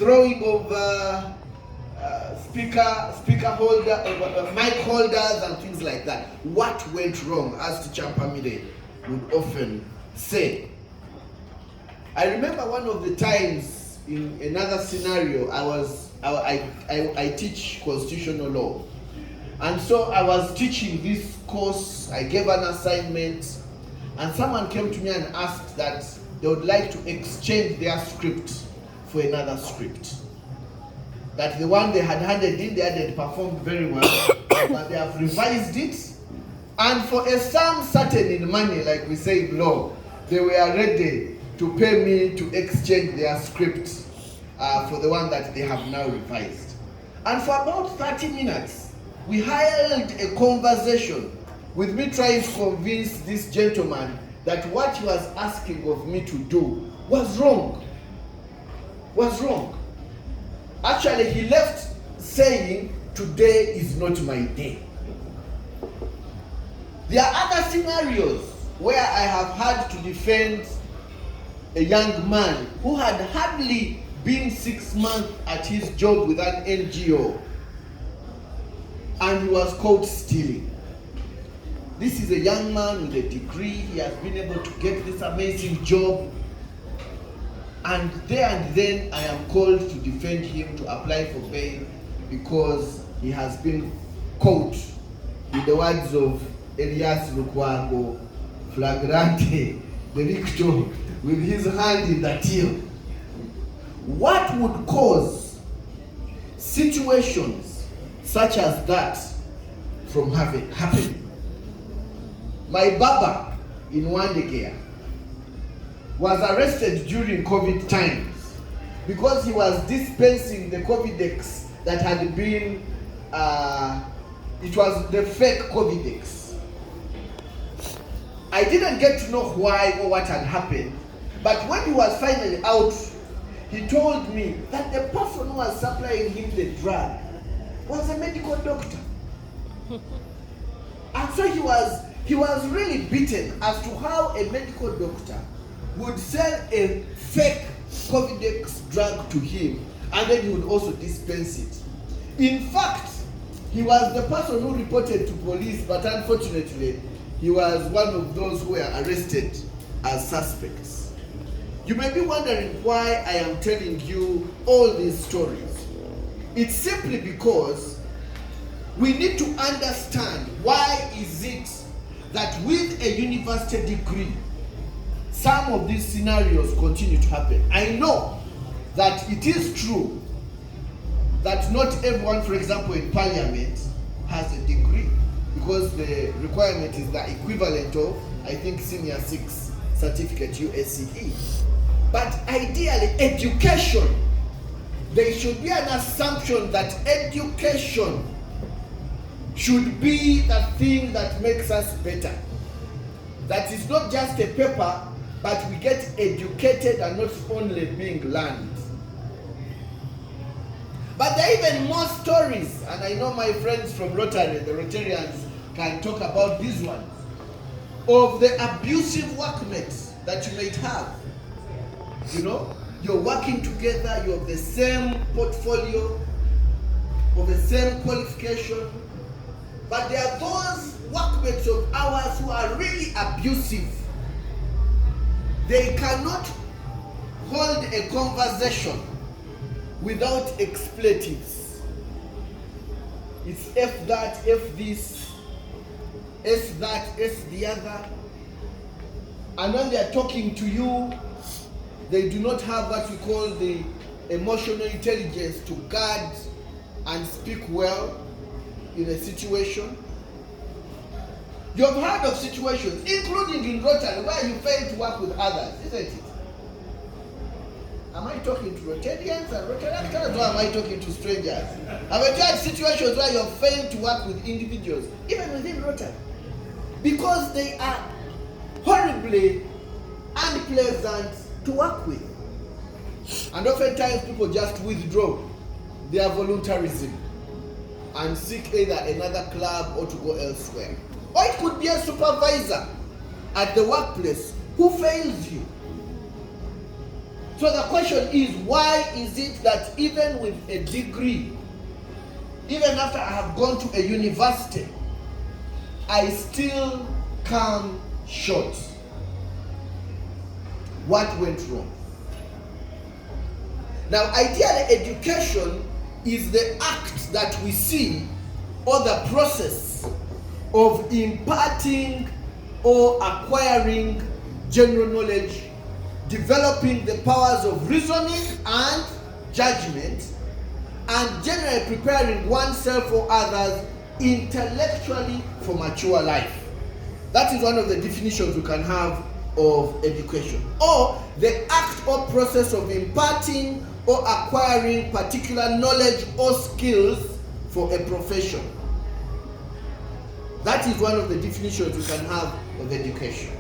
throwing of speaker holder, mic holders and things like that. What went wrong, as Teacher Pamide would often say. I remember one of the times in another scenario, I teach constitutional law. And so I was teaching this course, I gave an assignment, and someone came to me and asked that they would like to exchange their script for another script. That the one they had handed in, they had performed very well, but they have revised it. And for a sum certain in money, like we say in law, they were ready to pay me to exchange their script for the one that they have now revised. And for about 30 minutes, we held a conversation with me trying to convince this gentleman that what he was asking of me to do was wrong. Actually, he left saying, today is not my day. There are other scenarios where I have had to defend a young man who had hardly been 6 months at his job with an NGO, and he was caught stealing. This is a young man with a degree. He has been able to get this amazing job. And there and then I am called to defend him, to apply for bail, because he has been caught, in the words of Elias Lukwango, flagrante delicto, with his hand in the till. What would cause situations such as that from happening? My barber in Wandegea was arrested during COVID times because he was dispensing the Covidex that had been, it was the fake Covidex. I didn't get to know why or what had happened, but when he was finally out, he told me that the person who was supplying him the drug was a medical doctor. And so he was really beaten as to how a medical doctor would sell a fake Covidex drug to him, and then he would also dispense it. In fact, he was the person who reported to police, but unfortunately, he was one of those who were arrested as suspects. You may be wondering why I am telling you all these stories. It's simply because we need to understand why is it that with a university degree, some of these scenarios continue to happen. I know that it is true that not everyone, for example, in parliament has a degree, because the requirement is the equivalent of, I think, senior 6 certificate USCE. But ideally, education, there should be an assumption that education should be the thing that makes us better. That is not just a paper, but we get educated and not only being learned. But there are even more stories, and I know my friends from Rotaract, the Rotarians, can talk about these ones, of the abusive workmates that you might have. You know, you're working together, you have the same portfolio, of the same qualification, but there are those workmates of ours who are really abusive. They cannot hold a conversation without expletives. It's F that, F this, S that, S the other. And when they are talking to you, they do not have what we call the emotional intelligence to guard and speak well in a situation. You have heard of situations, including in Rotary, where you fail to work with others, isn't it? Am I talking to Rotarians and Rotaractors, or am I talking to strangers? Have you had situations where you have failed to work with individuals, even within Rotary, because they are horribly unpleasant to work with? And oftentimes people just withdraw their voluntarism and seek either another club or to go elsewhere. Or it could be a supervisor at the workplace who fails you. So So the question is, why is it that even with a degree, even after I have gone to a university, I still come short? What went wrong? Now, ideally, education is the act that we see, or the process of imparting or acquiring general knowledge, developing the powers of reasoning and judgment, and generally preparing oneself or others intellectually for mature life. That is one of the definitions we can have of education. Or the act or process of imparting or acquiring particular knowledge or skills for a profession. That is one of the definitions we can have of education.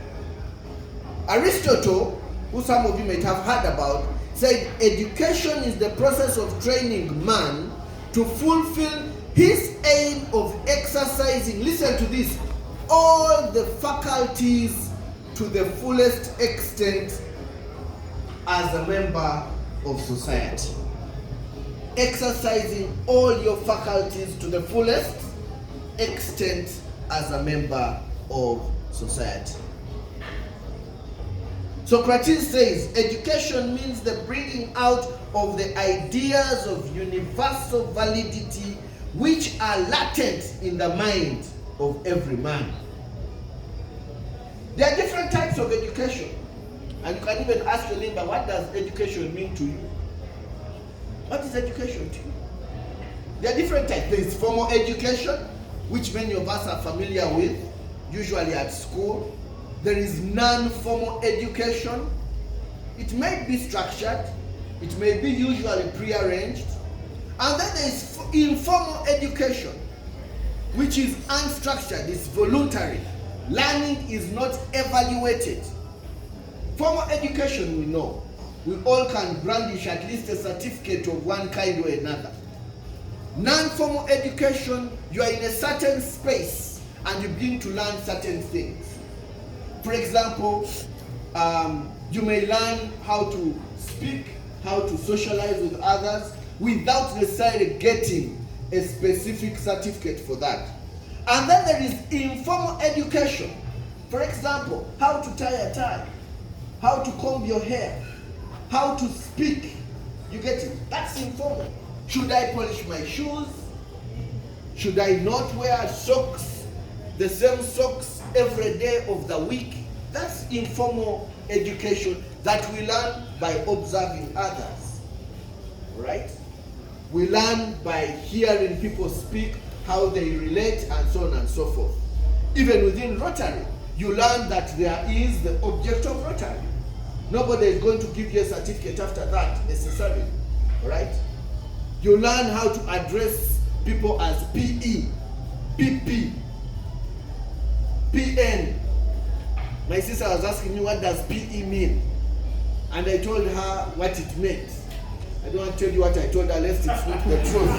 Aristotle, who some of you might have heard about, said education is the process of training man to fulfill his aim of exercising, listen to this, all the faculties to the fullest extent as a member of society. Exercising all your faculties to the fullest extent as a member of society. Socrates says education means the bringing out of the ideas of universal validity which are latent in the mind of every man. There are different types of education, and you can even ask your neighbor, what does education mean to you? What is education to you? There are different types. There is formal education, which many of us are familiar with, usually at school. There is non-formal education. It may be structured, it may be usually pre-arranged. And then there is informal education, which is unstructured, it's voluntary. Learning is not evaluated. Formal education, we know. We all can brandish at least a certificate of one kind or another. Non-formal education, you are in a certain space and you begin to learn certain things. For example, you may learn how to speak, how to socialize with others without necessarily getting a specific certificate for that. And then there is informal education. For example, how to tie a tie, how to comb your hair, how to speak. You get it? That's informal. Should I polish my shoes? Should I not wear socks, the same socks every day of the week? That's informal education that we learn by observing others. Right? We learn by hearing people speak, how they relate, and so on and so forth. Even within Rotary, you learn that there is the object of Rotary. Nobody is going to give you a certificate after that necessarily. Right? You learn how to address people as PE, PP, PN. My sister was asking me, what does PE mean? And I told her what it meant. I don't want to tell you what I told her, lest it's not the truth.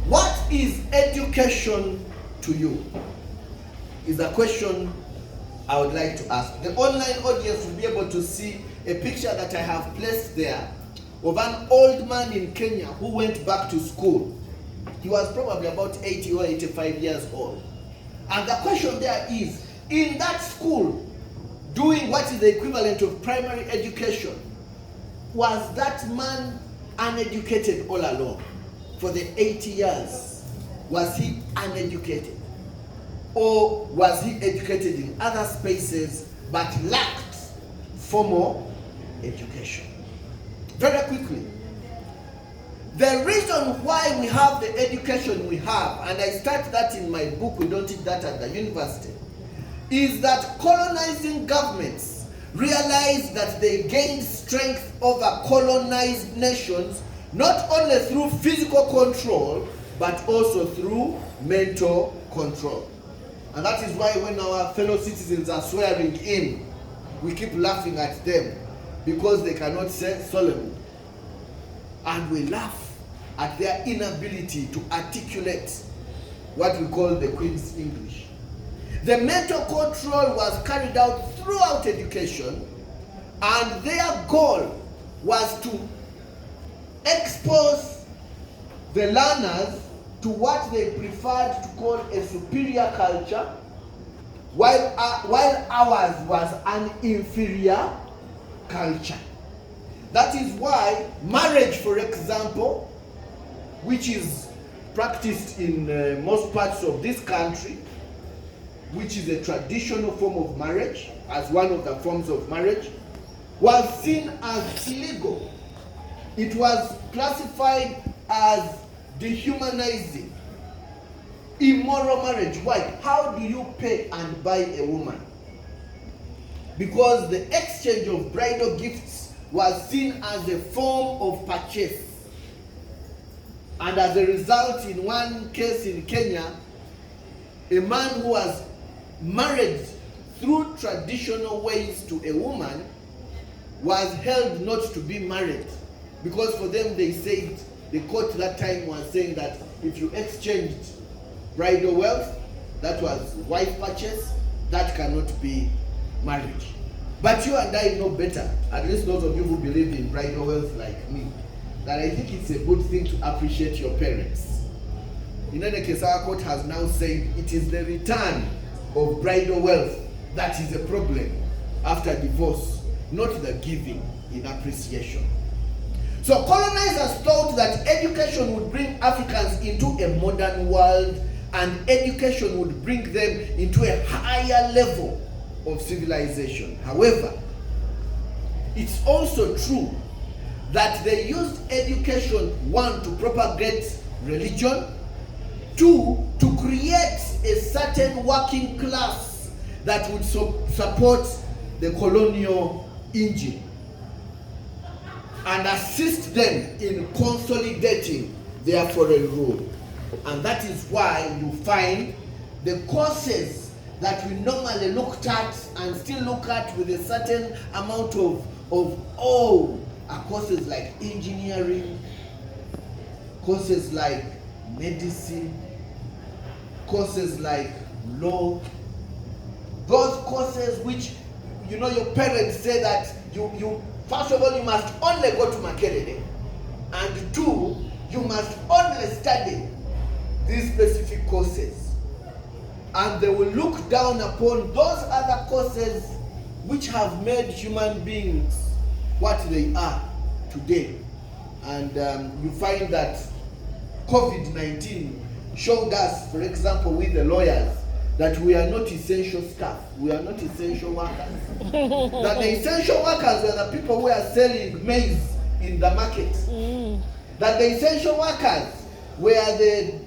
What is education to you? Is a question I would like to ask. The online audience will be able to see a picture that I have placed there of an old man in Kenya who went back to school. He was probably about 80 or 85 years old. And the question there is, in that school, doing what is the equivalent of primary education, was that man uneducated all along? For the 80 years, was he uneducated? Or was he educated in other spaces but lacked formal education? Very quickly, the reason why we have the education we have, and I start that in my book, we don't teach that at the university, is that colonizing governments realized that they gained strength over colonized nations not only through physical control, but also through mental control. And that is why when our fellow citizens are swearing in, we keep laughing at them because they cannot say Solomon. And we laugh at their inability to articulate what we call the Queen's English. The mental control was carried out throughout education, And their goal was to expose the learners to what they preferred to call a superior culture, while ours was an inferior culture. That is why marriage, for example, which is practiced in most parts of this country, which is a traditional form of marriage, as one of the forms of marriage, was seen as illegal. It was classified as dehumanizing, immoral marriage. Why? How do you pay and buy a woman? Because the exchange of bridal gifts was seen as a form of purchase. And as a result, in one case in Kenya, a man who was married through traditional ways to a woman was held not to be married, because for them, they said, the court that time was saying that if you exchanged bridal wealth, that was wife purchase, that cannot be marriage. But you and I know better, at least those of you who believe in bridal wealth like me, that I think it's a good thing to appreciate your parents. In any case, our court has now said it is the return of bridal wealth that is a problem after divorce, not the giving in appreciation. So colonizers thought that education would bring Africans into a modern world, and education would bring them into a higher level of civilization. However, it's also true that they used education, one, to propagate religion, two, to create a certain working class that would support the colonial engine and assist them in consolidating their foreign rule. And that is why you find the courses that we normally looked at and still look at with a certain amount of awe are courses like engineering, courses like medicine, courses like law. Those courses which, you know, your parents say that you first of all, you must only go to Makerere, and two, you must only study these specific courses. And they will look down upon those other courses which have made human beings what they are today. And you find that COVID-19 showed us, for example, with the lawyers, that we are not essential staff, we are not essential workers. That the essential workers were the people who are selling maize in the market. That the essential workers were the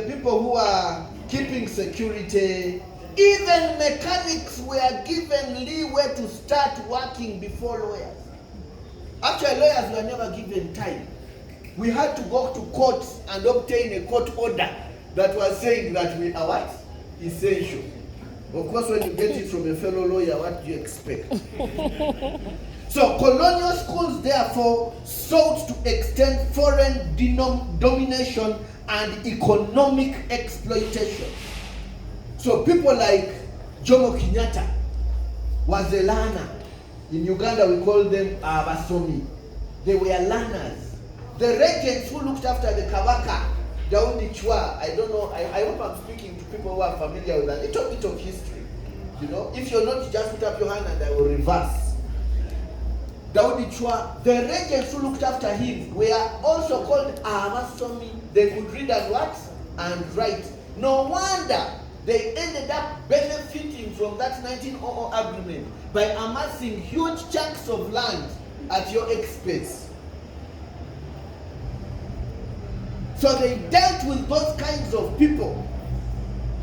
people who are keeping security. Even mechanics were given leeway to start working before lawyers. Actually, lawyers were never given time. We had to go to court and obtain a court order that was saying that we are what? Essential. Of course, when you get it from a fellow lawyer, what do you expect? So, colonial schools, therefore, sought to extend foreign domination and economic exploitation. So, people like Jomo Kenyatta was a learner. In Uganda, we call them abasomi. They were learners. The regents who looked after the Kabaka, Daudi Chwa, I don't know, I hope I'm speaking to people who are familiar with a little bit of history. You know, if you're not, just put up your hand and I will reverse. Daudi Chwa, the regents who looked after him were also called Amasomi. They could read and what? And write. No wonder they ended up benefiting from that 1900 agreement by amassing huge chunks of land at your expense. So they dealt with those kinds of people.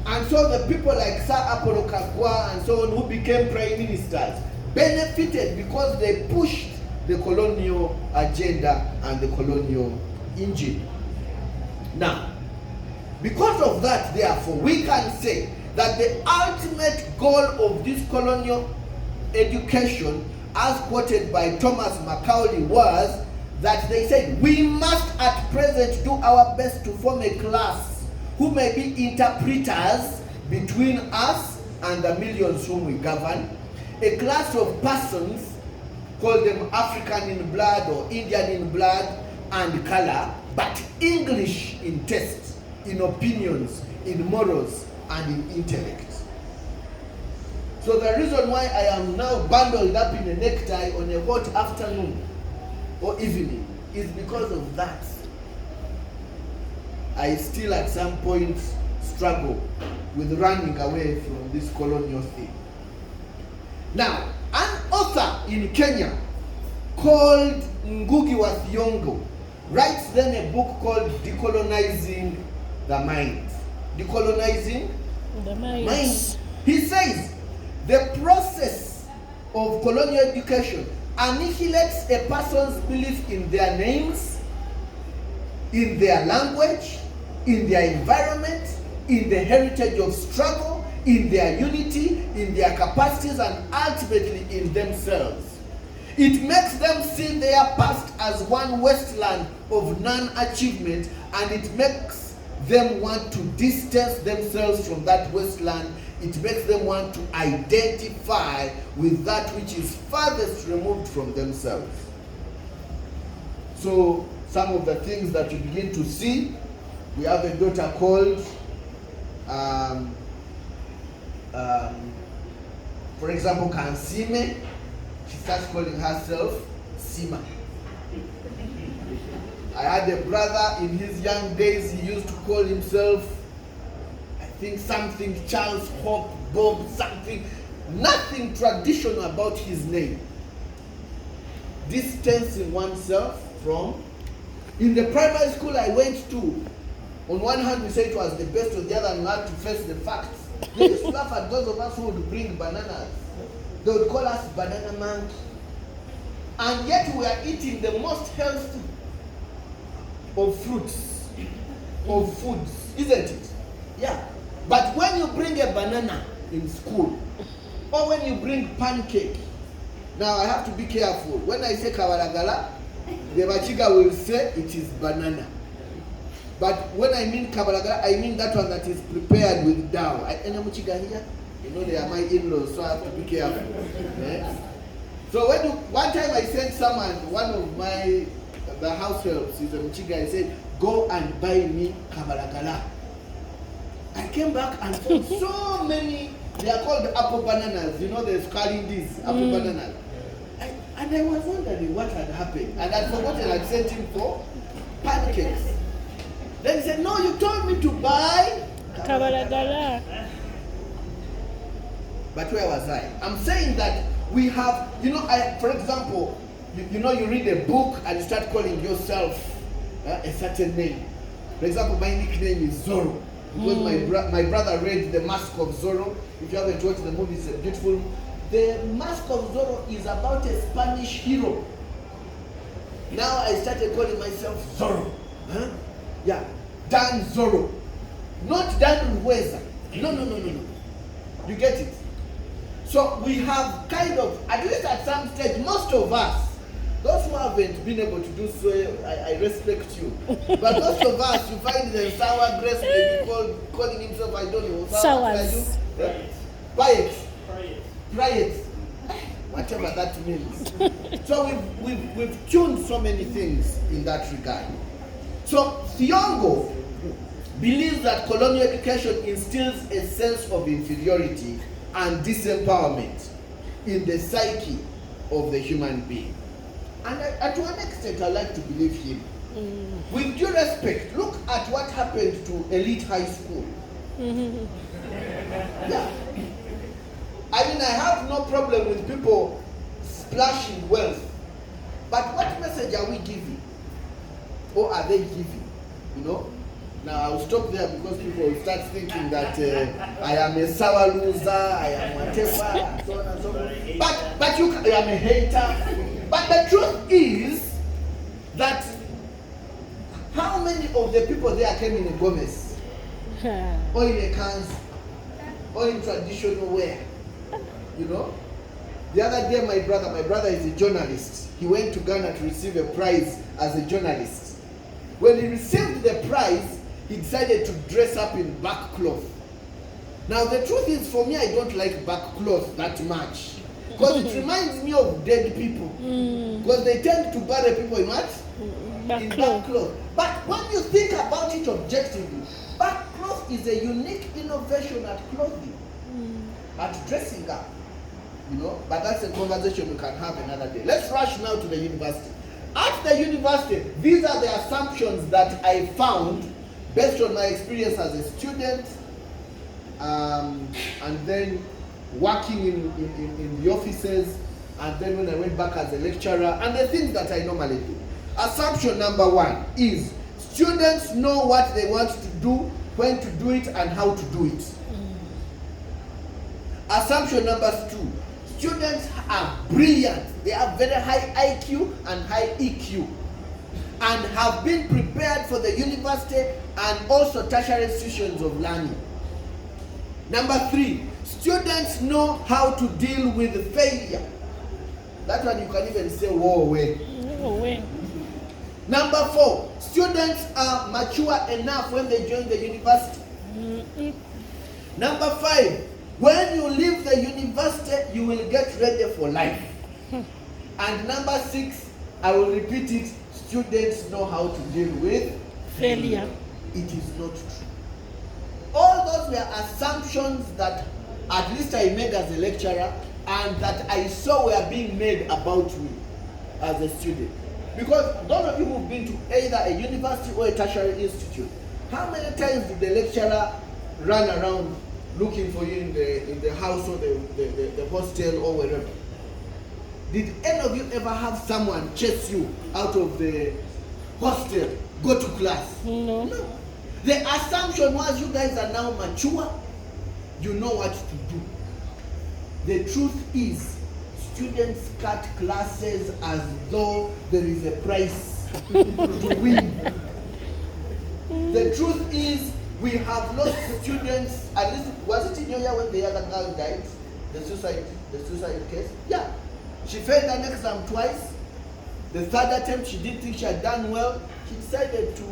And so the people like Sir Apollo Kakwa and so on, who became prime ministers, benefited because they pushed the colonial agenda and the colonial engine. Now, because of that, therefore, we can say that the ultimate goal of this colonial education, as quoted by Thomas Macaulay, was that they said, we must at present do our best to form a class who may be interpreters between us and the millions whom we govern, a class of persons, call them African in blood or Indian in blood and color, but English in taste, in opinions, in morals, and in intellect. So the reason why I am now bundled up in a necktie on a hot afternoon or evening is because of that. I still at some point struggle with running away from this colonial thing. Now, an author in Kenya called Ngugi wa Thiong'o writes then a book called Decolonizing the Mind. Decolonizing the mind. He says, the process of colonial education annihilates a person's belief in their names, in their language, in their environment, in the heritage of struggle, in their unity, in their capacities, and ultimately in themselves. It makes them see their past as one wasteland of non-achievement, and it makes them want to distance themselves from that wasteland. It makes them want to identify with that which is farthest removed from themselves. So some of the things that you begin to see, we have a daughter called, for example, Kansime. She starts calling herself Sima. I had a brother in his young days, he used to call himself, I think something Charles Hope, Bob, something, nothing traditional about his name. Distancing oneself from. In the primary school I went to, on one hand we said it was the best, on the other we had to face the facts. They used to laugh at those of us who would bring bananas. They would call us banana monkey. And yet we are eating the most healthy of fruits, of foods, isn't it? Yeah. But when you bring a banana in school, or when you bring pancake, now I have to be careful. When I say kabaragala, the Bachiga will say it is banana. But when I mean kabaragala, I mean that one that is prepared with dough. Any Muchiga here? You know they are my in-laws, so I have to be careful. Yeah? So one time I sent someone, one of the house helps, he's a Muchiga, I said, go and buy me kabaragala. I came back and found so many, they are called apple bananas, you know, they're calling these apple bananas. And I was wondering what had happened. And I'd forgotten I'd sent him for pancakes. Then he said, no, you told me to buy kabaragala. But where was I? I'm saying that we have, you know, for example, you know, you read a book and you start calling yourself a certain name. For example, my nickname is Zorro. Because my brother read The Mask of Zorro. If you haven't watched the movie, it's a beautiful. The Mask of Zorro is about a Spanish hero. Now I started calling myself Zorro. Huh? Yeah, Dan Zorro. Not Dan Rueza. No. You get it? So we have kind of, at least at some stage, most of us, those who haven't been able to do so, I respect you. But most of us, you find them sour grace, maybe calling himself, I don't know, sour grace. Priate. Whatever that means. So we've tuned so many things in that regard. So Thiong'o believes that colonial education instills a sense of inferiority and disempowerment in the psyche of the human being. And to an extent, I like to believe him. With due respect, look at what happened to elite high school. Yeah. I mean, I have no problem with people splashing wealth. But what message are we giving? Or are they giving? You know? Now, I'll stop there because people will start thinking that I am a sour loser, I am whatever, and so on and so forth. But I am a hater. But the truth is that how many of the people there came in a Gomez? Or in a Kanz? Or in traditional wear? You know? The other day my brother is a journalist. He went to Ghana to receive a prize as a journalist. When he received the prize, he decided to dress up in back cloth. Now the truth is, for me, I don't like back cloth that much. Because it reminds me of dead people. Because they tend to bury people in what? In back cloth. But when you think about it objectively, back cloth is a unique innovation at clothing, at dressing up. You know, but that's a conversation we can have another day. Let's rush now to the university. At the university, these are the assumptions that I found based on my experience as a student, and then working in the offices, and then when I went back as a lecturer, and the things that I normally do. Assumption number one is students know what they want to do, when to do it, and how to do it. Assumption number two, students are brilliant. They have very high IQ and high EQ, and have been prepared for the university and also tertiary institutions of learning. Number three, students know how to deal with failure. That one you can even say, whoa, away. Number four, students are mature enough when they join the university. Number five, when you leave the university, you will get ready for life. And number six, I will repeat it, students know how to deal with failure. It is not true. All those were assumptions that at least I made as a lecturer, and that I saw were being made about me as a student. Because those of you who've been to either a university or a tertiary institute, how many times did the lecturer run around looking for you in the house or the hostel or wherever? Did any of you ever have someone chase you out of the hostel, go to class? No. The assumption was you guys are now mature, you know what to do. The truth is, students cut classes as though there is a prize to win. The truth is, we have lost students. At least, was it in your year when the other girl died? The suicide case? Yeah. She failed an exam twice. The third attempt, she didn't think she had done well. She decided to,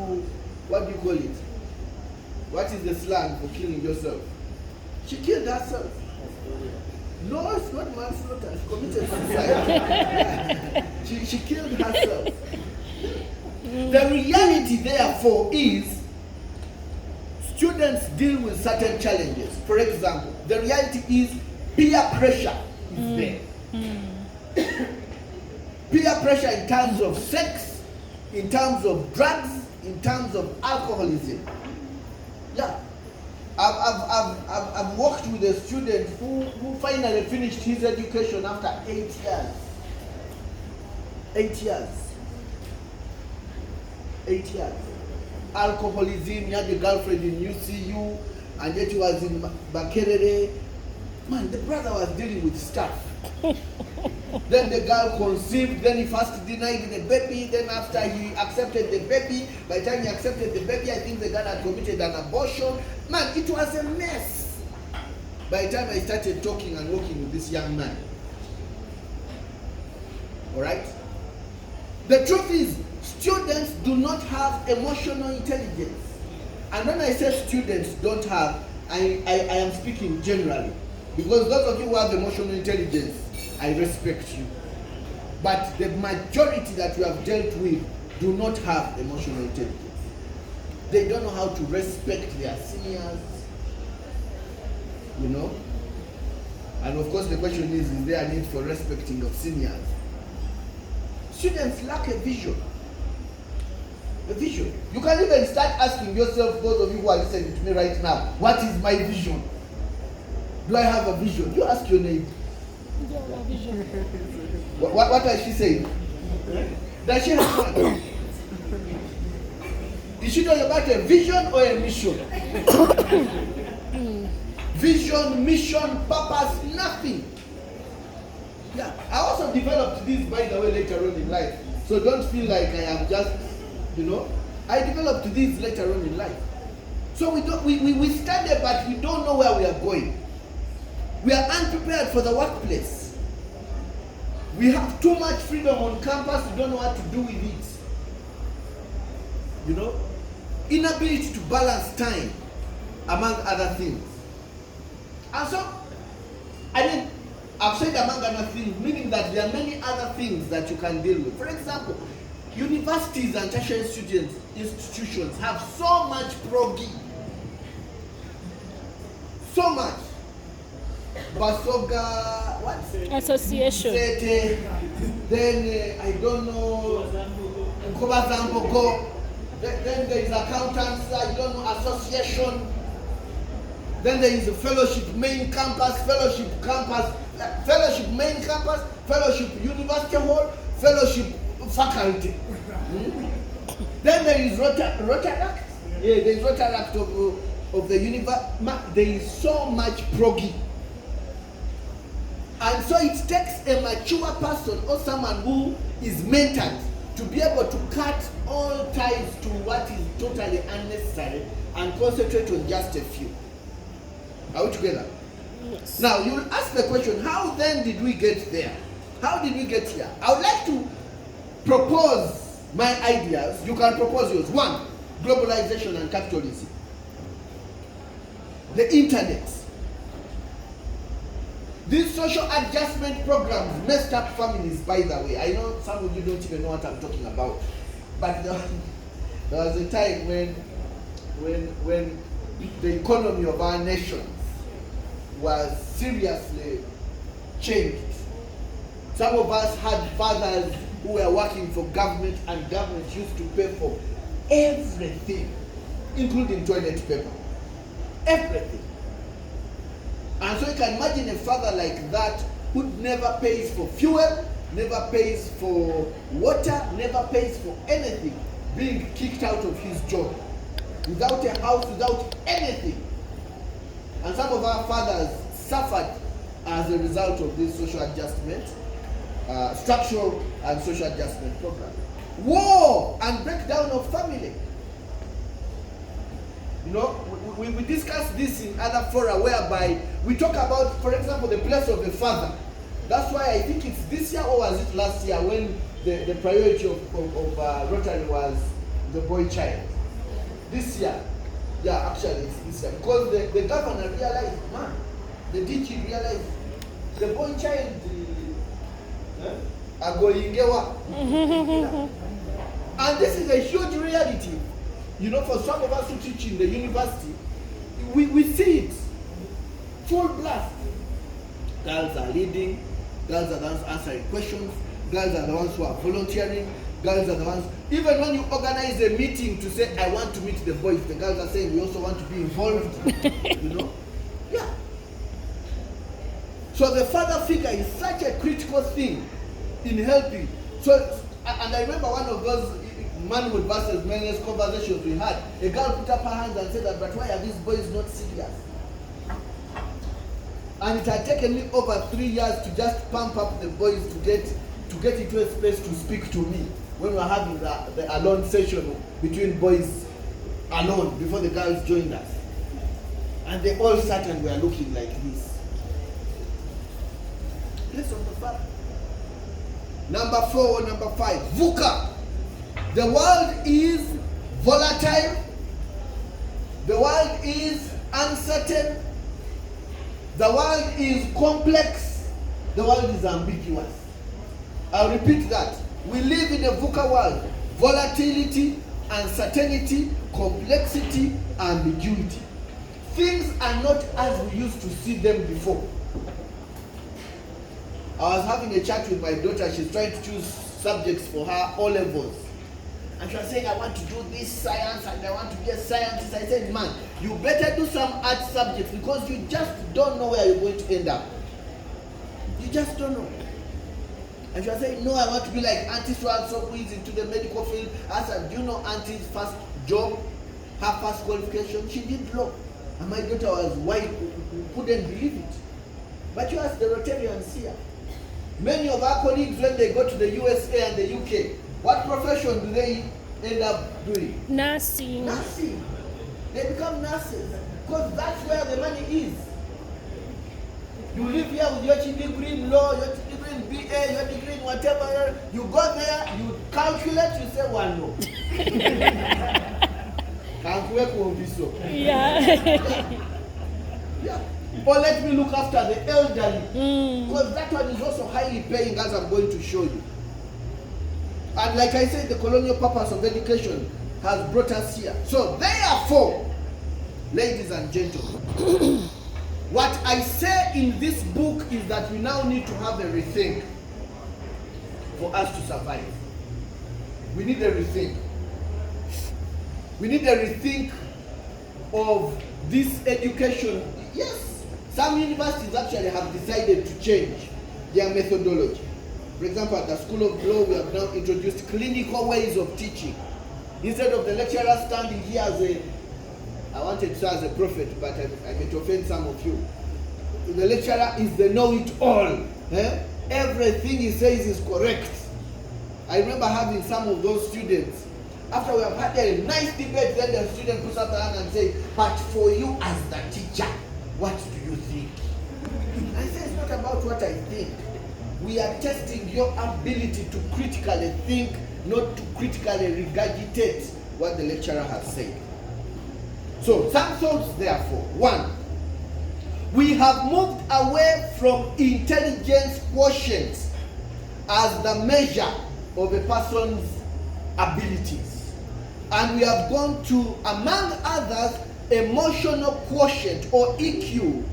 what do you call it? What is the slang for killing yourself? She killed herself. No, it's not manslaughter. She committed suicide. she killed herself. The reality, therefore, is students deal with certain challenges. For example, the reality is peer pressure is there. Peer pressure in terms of sex, in terms of drugs, in terms of alcoholism. Yeah. I've worked with a student who finally finished his education after 8 years. 8 years. 8 years. Alcoholism, he had a girlfriend in UCU, and yet he was in Bakerere. Man, the brother was dealing with stuff. Then the girl conceived, then he first denied the baby, then after he accepted the baby, by the time he accepted the baby, I think the girl had committed an abortion. Man, it was a mess. By the time I started talking and working with this young man. Alright? The truth is, students do not have emotional intelligence. And when I say students don't have, I am speaking generally. Because those of you who have emotional intelligence, I respect you. But the majority that we have dealt with do not have emotional intelligence. They don't know how to respect their seniors. You know? And of course the question is there a need for respecting of seniors? Students lack a vision. A vision. You can even start asking yourself, those of you who are listening to me right now, what is my vision? Do I have a vision? You ask your neighbor. What has she said? Does she have one? Is she talking about a vision or a mission? Vision, mission, purpose, nothing. Yeah, I also developed this, by the way, later on in life. So don't feel like I am just, I developed this later on in life. So we study, but we don't know where we are going. We are unprepared for the workplace. We have too much freedom on campus, we don't know what to do with it. Inability to balance time, among other things. And so, I've said among other things, meaning that there are many other things that you can deal with. For example, universities and tertiary institutions have so much proggy. So much. Basoga, what? Association. Then I don't know. Then there is accountants, I don't know, association. Then there is a fellowship main campus, fellowship main campus, fellowship university hall, fellowship faculty. Then there is Rotaract. Yeah, there is Rotaract of the university. There is so much proggy. And so it takes a mature person or someone who is mentored to be able to cut all ties to what is totally unnecessary and concentrate on just a few. Are we together? Yes. Now you will ask the question, how then did we get there? How did we get here? I would like to propose my ideas. You can propose yours. 1, globalization and capitalism. The internet. These social adjustment programs messed up families, by the way. I know some of you don't even know what I'm talking about. But there was a time when the economy of our nations was seriously changed. Some of us had fathers who were working for government, and government used to pay for everything, including toilet paper. Everything. And so you can imagine a father like that who never pays for fuel, never pays for water, never pays for anything, being kicked out of his job, without a house, without anything. And some of our fathers suffered as a result of this social adjustment, structural and social adjustment program. War and breakdown of family. You know, we discuss this in other fora whereby we talk about, for example, the place of the father. That's why I think it's this year, or was it last year, when the priority of Rotary was the boy child. This year, yeah, actually it's this year, because the governor realized, man, the DG realized the boy child are going and this is a huge reality. You know, for some of us who teach in the university, we see it full blast. Girls are leading, girls are the ones answering questions, girls are the ones who are volunteering, girls are the ones, even when you organize a meeting to say, I want to meet the boys, the girls are saying, we also want to be involved, you know? Yeah. So the father figure is such a critical thing in helping. So, and I remember one of those manhood versus men's conversations we had. A girl put up her hands and said that, but why are these boys not serious? And it had taken me over 3 years to just pump up the boys to get into a space to speak to me when we were having the alone session between boys alone before the girls joined us. And they all sat and were looking like this. Place of the father. Number 4 or number 5, VUCA. The world is volatile. The world is uncertain. The world is complex. The world is ambiguous. I'll repeat that. We live in a VUCA world. Volatility, uncertainty, complexity, ambiguity. Things are not as we used to see them before. I was having a chat with my daughter. She's trying to choose subjects for her O levels. And she was saying, I want to do this science and I want to be a scientist. I said, man, you better do some art subjects because you just don't know where you're going to end up. You just don't know. And she was saying, no, I want to be like Auntie so who is into the medical field. I said, do you know Auntie's first job, her first qualification? She did law. And my daughter was white, couldn't believe it. But you ask the Rotarians here. Many of our colleagues, when they go to the USA and the UK, what profession do they end up doing? Nursing. Nursing. They become nurses because that's where the money is. You live here with your degree in law, your degree in BA, your degree in whatever. You go there, you calculate, you say one no. Yeah. Yeah. or let me look after the elderly, because that one is also highly paying, as I'm going to show you. And like I said, the colonial purpose of education has brought us here. So therefore, ladies and gentlemen, what I say in this book is that we now need to have a rethink for us to survive. We need a rethink. We need a rethink of this education. Yes, some universities actually have decided to change their methodology. For example, at the School of Law, we have now introduced clinical ways of teaching. Instead of the lecturer standing here as I wanted to say as a prophet, but I may offend some of you. The lecturer is the know-it-all. Everything he says is correct. I remember having some of those students, after we have had a nice debate, then the student puts up their hand and says, but for you as the teacher, what do you think? I say it's not about what I think. We are testing your ability to critically think, not to critically regurgitate what the lecturer has said. So, some thoughts therefore. One, we have moved away from intelligence quotient as the measure of a person's abilities. And we have gone to, among others, emotional quotient or EQ,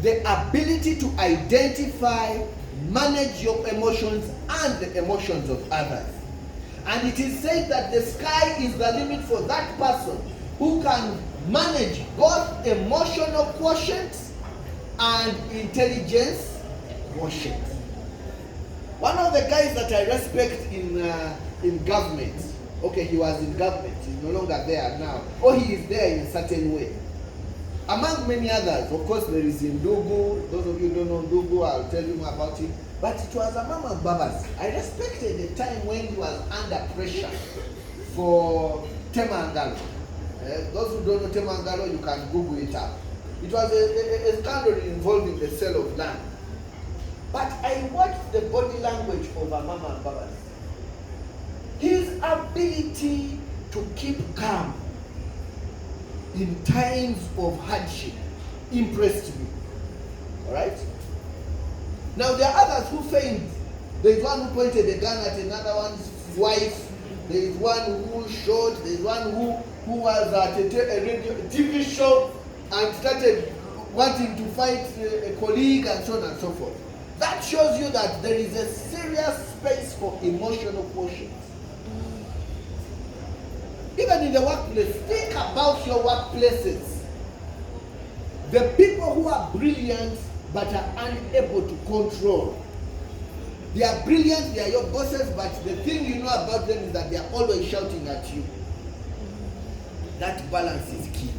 the ability to identify, manage your emotions and the emotions of others. And it is said that the sky is the limit for that person who can manage both emotional quotient and intelligence quotient. One of the guys that I respect in government, okay, he was in government, he's no longer there now, or he is there in a certain way. Among many others, of course, there is Ndugu. Those of you who don't know Ndugu, I'll tell you more about him. But it was among Babas. I respected the time when he was under pressure for Temangalo. Those who don't know Temangalo, you can Google it up. It was a scandal involving the sale of land. But I watched the body language of Mama Babas. His ability to keep calm in times of hardship impressed me. Alright? Now there are others who failed. There is one who pointed a gun at another one's wife. There is one who shot. There is one who was at a radio, TV show and started wanting to fight a colleague and so on and so forth. That shows you that there is a serious space for emotional quotient. Even in the workplace, think about your workplaces. The people who are brilliant but are unable to control. They are brilliant, they are your bosses, but the thing you know about them is that they are always shouting at you. That balance is key.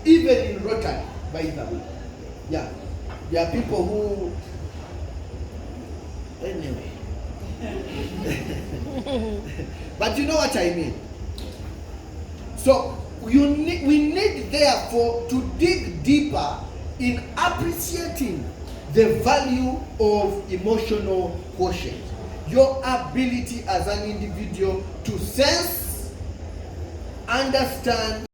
Even in Rotaract, by the way. Yeah. There are people who... Anyway. But you know what I mean. So, we need therefore to dig deeper in appreciating the value of emotional quotient. Your ability as an individual to sense, understand,